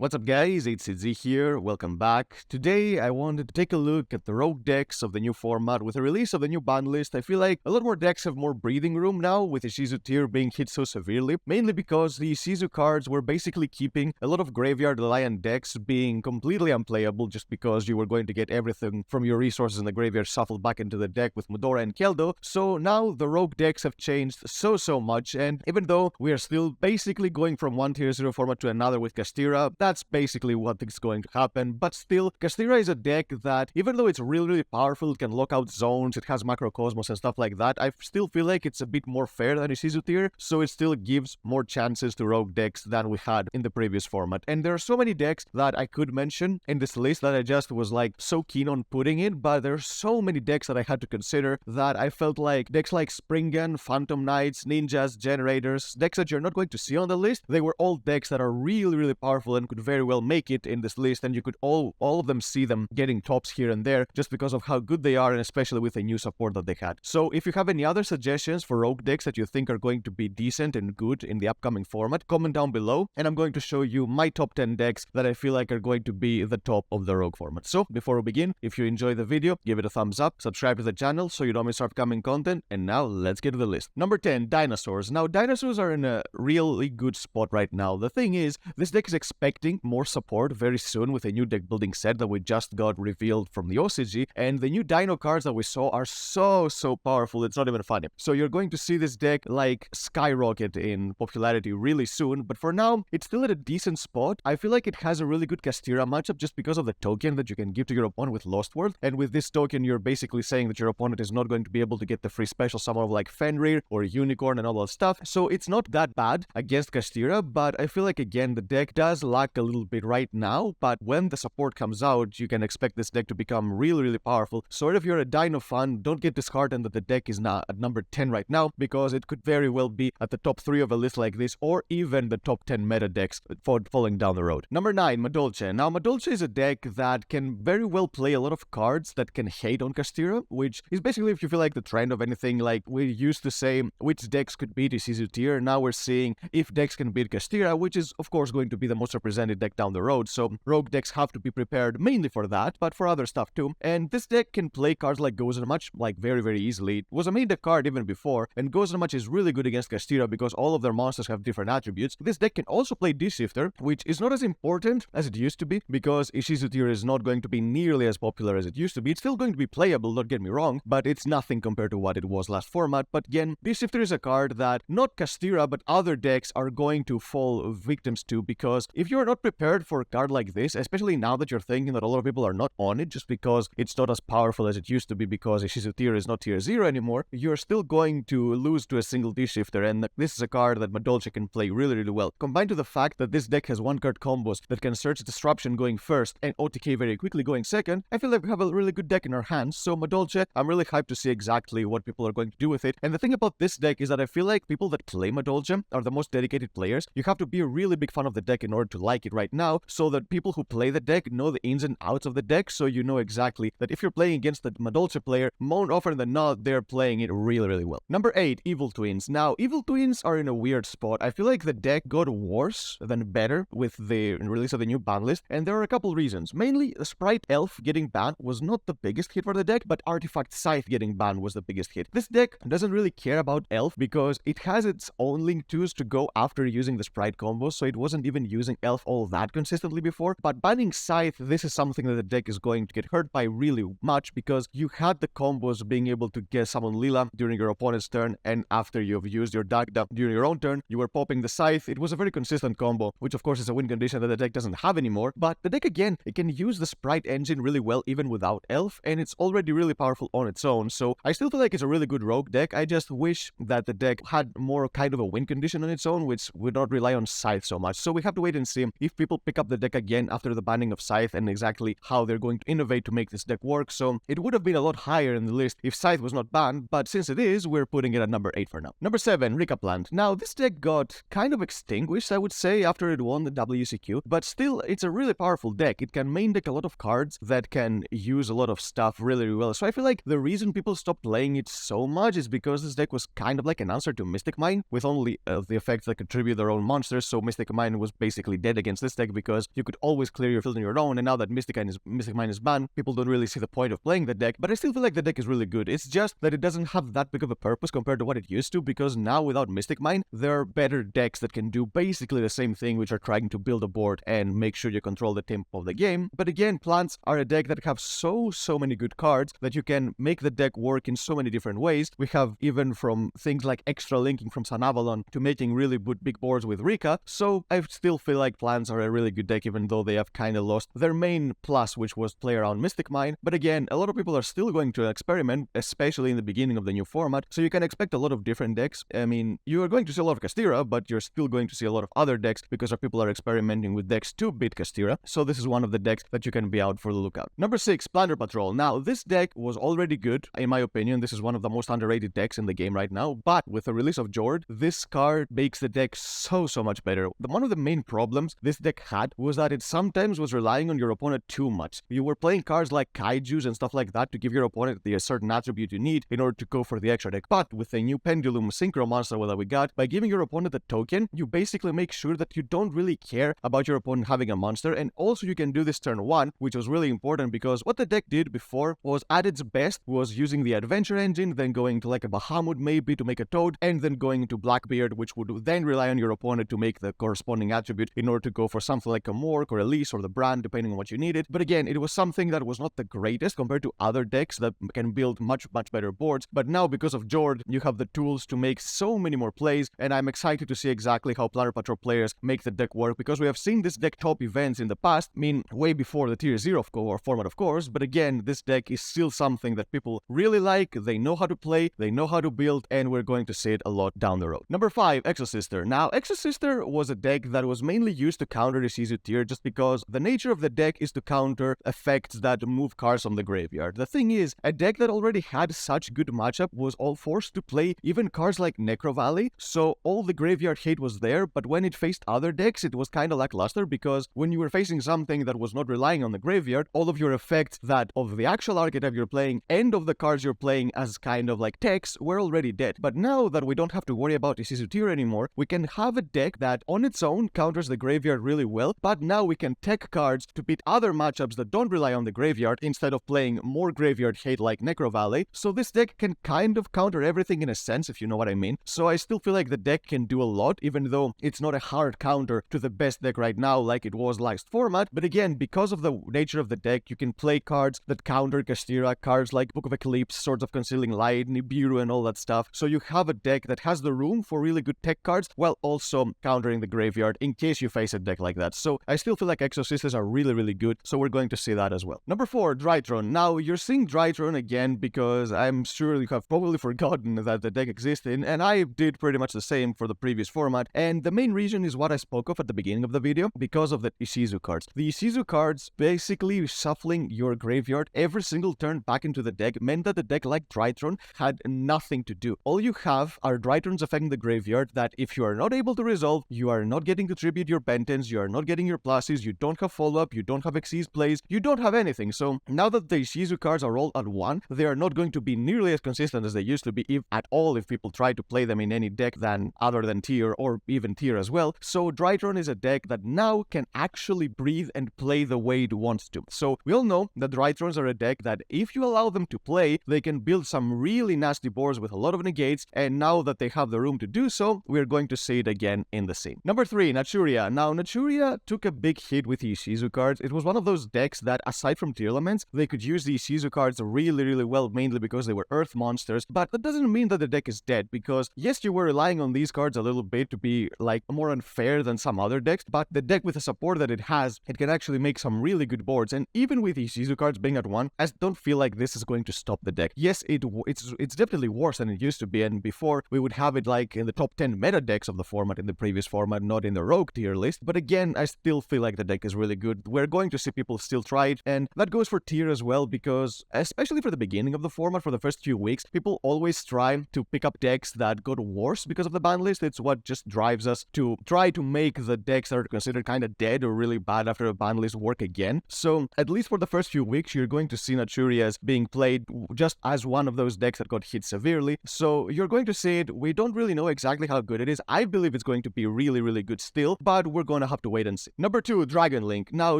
What's up guys, it's Z here, welcome back. Today I wanted to take a look at the rogue decks of the new format. With the release of the new ban list, I feel like a lot more decks have more breathing room now, with the Shizu tier being hit so severely, mainly because the Shizu cards were basically keeping a lot of Graveyard Lion decks being completely unplayable just because you were going to get everything from your resources in the graveyard shuffled back into the deck with Medora and Keldo. So now the rogue decks have changed so much, and even though we are still basically going from one tier 0 format to another with Castira, that's basically what is going to happen. But still, Castira is a deck that, even though it's really powerful, it can lock out zones, it has Macrocosmos and stuff like that, I still feel like it's a bit more fair than a Shizu tier, so it still gives more chances to rogue decks than we had in the previous format. And there are so many decks that I could mention in this list that I just was like so keen on putting in, but there are so many decks that I had to consider that I felt like decks like Springen, Phantom Knights, Ninjas, Generators, decks that you're not going to see on the list, they were all decks that are really powerful and could very well make it in this list, and you could all of them see them getting tops here and there just because of how good they are, and especially with the new support that they had. So if you have any other suggestions for rogue decks that you think are going to be decent and good in the upcoming format, comment down below and I'm going to show you my top 10 decks that I feel like are going to be the top of the rogue format. So before we begin, if you enjoy the video, give it a thumbs up, subscribe to the channel so you don't miss upcoming content, and now let's get to the list. Number 10, Dinosaurs. Now dinosaurs are in a really good spot right now. The thing is, this deck is expecting more support very soon with a new deck building set that we just got revealed from the OCG, and the new dino cards that we saw are so powerful, it's not even funny. So you're going to see this deck like skyrocket in popularity really soon, but for now, it's still at a decent spot. I feel like it has a really good Castira matchup just because of the token that you can give to your opponent with Lost World, and with this token, you're basically saying that your opponent is not going to be able to get the free special summon of like Fenrir or Unicorn and all that stuff, so it's not that bad against Castira, but I feel like again, the deck does lack a little bit right now, but when the support comes out, you can expect this deck to become really powerful. So if you're a Dino fan, don't get disheartened that the deck is now at number 10 right now, because it could very well be at the top 3 of a list like this, or even the top 10 meta decks falling down the road. Number 9, Madolche. Now Madolche is a deck that can very well play a lot of cards that can hate on Castira, which is basically, if you feel like the trend of anything, like we used to say which decks could beat Shizu tier, now we're seeing if decks can beat Castira, which is of course going to be the most represented deck down the road, so rogue decks have to be prepared mainly for that, but for other stuff too. And this deck can play cards like Gozen Match like very easily. It was a main deck card even before, and Gozen Match is really good against Castira because all of their monsters have different attributes. This deck can also play D-Shifter, which is not as important as it used to be, because Shizu tier is not going to be nearly as popular as it used to be. It's still going to be playable, don't get me wrong, but it's nothing compared to what it was last format. But again, D-Shifter is a card that not Castira but other decks are going to fall victims to, because if you're not prepared for a card like this, especially now that you're thinking that a lot of people are not on it just because it's not as powerful as it used to be because Shizu tier is not tier 0 anymore, you're still going to lose to a single D-Shifter, and this is a card that Madolche can play really well. Combined to the fact that this deck has one card combos that can search Disruption going first and OTK very quickly going second, I feel like we have a really good deck in our hands. So Madolche, I'm really hyped to see exactly what people are going to do with it. And the thing about this deck is that I feel like people that play Madolche are the most dedicated players. You have to be a really big fan of the deck in order to like it right now, so that people who play the deck know the ins and outs of the deck, so you know exactly that if you're playing against the Madolche player, more often than not, they're playing it really well. Number 8, Evil Twins. Now, Evil Twins are in a weird spot. I feel like the deck got worse than better with the release of the new ban list, and there are a couple reasons. Mainly, the Sprite Elf getting banned was not the biggest hit for the deck, but Artifact Scythe getting banned was the biggest hit. This deck doesn't really care about Elf because it has its own Link 2s to go after using the Sprite combos, so it wasn't even using Elf all that consistently before. But banning Scythe, this is something that the deck is going to get hurt by really much, because you had the combos being able to get summon Lila during your opponent's turn, and after you've used your Dark Dump during your own turn, you were popping the Scythe. It was a very consistent combo, which of course is a win condition that the deck doesn't have anymore, but the deck again, it can use the Sprite engine really well even without Elf, and it's already really powerful on its own, so I still feel like it's a really good rogue deck. I just wish that the deck had more kind of a win condition on its own, which would not rely on Scythe so much. So we have to wait and see if people pick up the deck again after the banning of Scythe and exactly how they're going to innovate to make this deck work. So it would have been a lot higher in the list if Scythe was not banned, but since it is, we're putting it at number 8 for now. Number 7, Rika Plant. Now this deck got kind of extinguished, I would say, after it won the WCQ, but still, it's a really powerful deck. It can main deck a lot of cards that can use a lot of stuff really well. So I feel like the reason people stopped playing it so much is because this deck was kind of like an answer to Mystic Mine, with only the effects that contribute their own monsters, so Mystic Mine was basically dead against against this deck because you could always clear your field on your own, and now that Mystic Mine is banned, people don't really see the point of playing the deck, but I still feel like the deck is really good. It's just that it doesn't have that big of a purpose compared to what it used to, because now without Mystic Mine, there are better decks that can do basically the same thing, which are trying to build a board and make sure you control the tempo of the game. But again, plants are a deck that have so many good cards that you can make the deck work in so many different ways. We have even from things like extra linking from Sun Avalon to making really big boards with Rika, so I still feel like plants are a really good deck, even though they have kind of lost their main plus, which was play around Mystic Mine. But again, a lot of people are still going to experiment, especially in the beginning of the new format, so you can expect a lot of different decks. I mean, you are going to see a lot of Castira, but you're still going to see a lot of other decks because people are experimenting with decks to beat Castira, so this is one of the decks that you can be out for the lookout. Number 6, Plunder Patrol. Now, this deck was already good, in my opinion. This is one of the most underrated decks in the game right now, but with the release of Jord, this card makes the deck so much better. One of the main problems this deck had was that it sometimes was relying on your opponent too much. You were playing cards like Kaijus and stuff like that to give your opponent the certain attribute you need in order to go for the extra deck. But with the new Pendulum Synchro monster that we got, by giving your opponent a token, you basically make sure that you don't really care about your opponent having a monster, and also you can do this turn 1, which was really important because what the deck did before was at its best was using the Adventure Engine, then going to like a Bahamut maybe to make a Toad, and then going into Blackbeard, which would then rely on your opponent to make the corresponding attribute in order to go for something like a Mork or a Lease or the Brand, depending on what you needed. But again, it was something that was not the greatest compared to other decks that can build much better boards. But now, because of Jord, you have the tools to make so many more plays, and I'm excited to see exactly how Plunder Patrol players make the deck work, because we have seen this deck top events in the past, I mean, way before the Tier 0 format, of course, but again, this deck is still something that people really like, they know how to play, they know how to build, and we're going to see it a lot down the road. Number 5, Exorcists. Now, Exorcists was a deck that was mainly used to counter the Shizu tier, just because the nature of the deck is to counter effects that move cards from the graveyard. The thing is, a deck that already had such good matchup was all forced to play even cards like Necro Valley, so all the graveyard hate was there, but when it faced other decks, it was kind of lackluster, because when you were facing something that was not relying on the graveyard, all of your effects that of the actual archetype you're playing and of the cards you're playing as kind of like techs were already dead. But now that we don't have to worry about Isizu tier anymore, we can have a deck that on its own counters the graveyard really well, but now we can tech cards to beat other matchups that don't rely on the graveyard instead of playing more graveyard hate like Necro Valley. So this deck can kind of counter everything in a sense, if you know what I mean. So I still feel like the deck can do a lot, even though it's not a hard counter to the best deck right now like it was last format. But again, because of the nature of the deck, you can play cards that counter Castira, cards like Book of Eclipse, Swords of Concealing Light, Nibiru, and all that stuff. So you have a deck that has the room for really good tech cards while also countering the graveyard in case you face a deck like that. So I still feel like Exorcists are really good, so we're going to see that as well. Number 4, Drytron. Now, you're seeing Drytron again because I'm sure you have probably forgotten that the deck existed, and I did pretty much the same for the previous format, and the main reason is what I spoke of at the beginning of the video, because of the Ishizu cards. The Ishizu cards basically shuffling your graveyard every single turn back into the deck meant that the deck like Drytron had nothing to do. All you have are Drytrons affecting the graveyard that if you are not able to resolve, you are not getting to tribute your Bentons, you are not getting your pluses, you don't have follow-up, you don't have Xyz plays, you don't have anything. So now that the Ishizu cards are all at 1, they are not going to be nearly as consistent as they used to be, if at all, if people try to play them in any deck than other than tier or even tier as well. So Drytron is a deck that now can actually breathe and play the way it wants to. So we all know that Drytrons are a deck that if you allow them to play, they can build some really nasty boards with a lot of negates, and now that they have the room to do so, we're going to see it again in the scene. Number 3, Naturia. Now, Naturia took a big hit with the Ishizu cards. It was one of those decks that, aside from tier elements, they could use the Ishizu cards really well, mainly because they were earth monsters, but that doesn't mean that the deck is dead, because yes, you were relying on these cards a little bit to be like more unfair than some other decks, but the deck with the support that it has, it can actually make some really good boards, and even with the Ishizu cards being at 1, I don't feel like this is going to stop the deck. Yes, it's definitely worse than it used to be, and before we would have it like in the top 10 meta decks of the format in the previous format, not in the rogue tier list, but again, I still feel like the deck is really good. We're going to see people still try it, and that goes for tier as well, because especially for the beginning of the format, for the first few weeks, people always try to pick up decks that got worse because of the ban list. It's what just drives us to try to make the decks that are considered kind of dead or really bad after a ban list work again. So at least for the first few weeks, you're going to see Naturias being played just as one of those decks that got hit severely. So you're going to see it. We don't really know exactly how good it is. I believe it's going to be really good still, but we're going gonna have to wait and see. Number 2, Dragon Link. Now,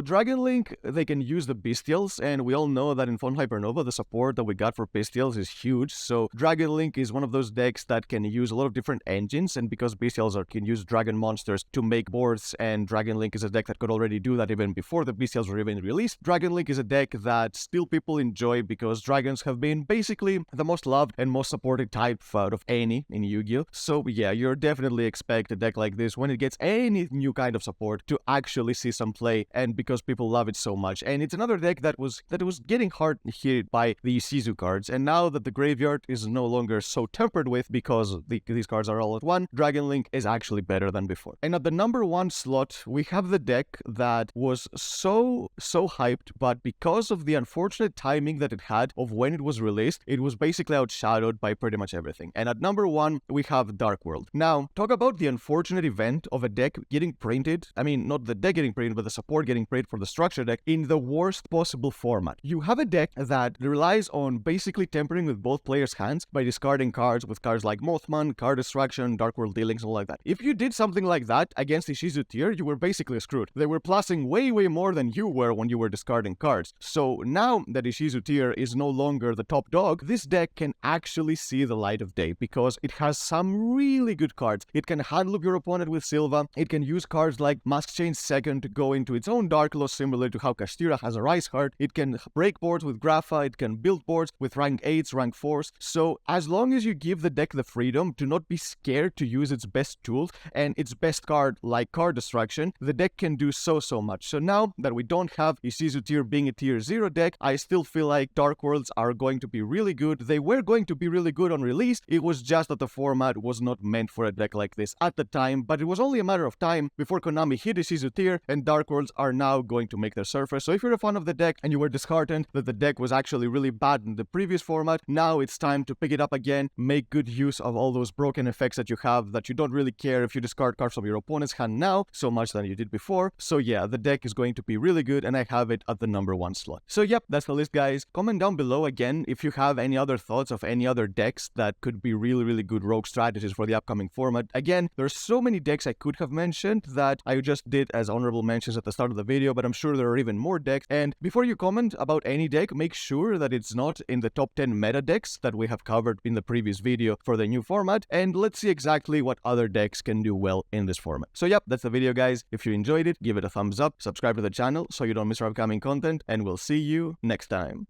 Dragon Link, they can use the Bestials, and we all know that in Fun Hypernova, the support that we got for Bestials is huge, so Dragon Link is one of those decks that can use a lot of different engines, and because Bestials can use Dragon monsters to make boards, and Dragon Link is a deck that could already do that even before the Bestials were even released, Dragon Link is a deck that still people enjoy because dragons have been basically the most loved and most supported type out of any in Yu-Gi-Oh! So yeah, you're definitely expect a deck like this when it gets any new kind of support to actually see some play, and because people love it so much. And it's another deck that was getting hard hit by the Shizu cards, and now that the graveyard is no longer so tempered with because these cards are all at one, Dragon Link is actually better than before. And at the number 1 slot, we have the deck that was so hyped, but because of the unfortunate timing that it had of when it was released, it was basically outshadowed by pretty much everything. And at number 1, we have Dark World. Now, talk about the unfortunate event of a deck getting printed. I mean, not the deck getting printed, but the support getting printed for the structure deck in the worst possible format. You have a deck that relies on basically tempering with both players' hands by discarding cards with cards like Mothman, Card Destruction, Dark World Dealings, and all like that. If you did something like that against the Shizu tier, you were basically screwed. They were plussing way more than you were when you were discarding cards. So now that the Shizu tier is no longer the top dog, this deck can actually see the light of day because it has some really good cards. It can handloop your opponent with Silva. It can use cards like Mask Change Second to go into its own Dark Law, similar to how Kastira has a Rise card. It can break boards with Grapha. It can build boards with rank 8s, rank 4s. So as long as you give the deck the freedom to not be scared to use its best tools and its best card like Card Destruction, the deck can do so much. So now that we don't have Ishizu tier being a tier 0 deck, I still feel like Dark Worlds are going to be really good. They were going to be really good on release. It was just that the format was not meant for a deck like this at the time, but it was only a matter of time before Konami hit Ishizu tier, and Dark Worlds are now going to make their surface. So if you're a fan of the deck and you were disheartened that the deck was actually really bad in the previous format, now it's time to pick it up again, make good use of all those broken effects that you have, that you don't really care if you discard cards from your opponent's hand now so much than you did before. So yeah, the deck is going to be really good, and I have it at the number 1 slot. So yep, that's the list, guys. Comment down below again if you have any other thoughts of any other decks that could be really good rogue strategies for the upcoming format. Again, there's so many decks I could have mentioned that I just did as honorable mentions at the start of the video, but I'm sure there are even more decks. And before you comment about any deck, make sure that it's not in the top 10 meta decks that we have covered in the previous video for the new format, and let's see exactly what other decks can do well in this format. So yep, that's the video, guys. If you enjoyed it, give it a thumbs up, subscribe to the channel so you don't miss our upcoming content, and we'll see you next time.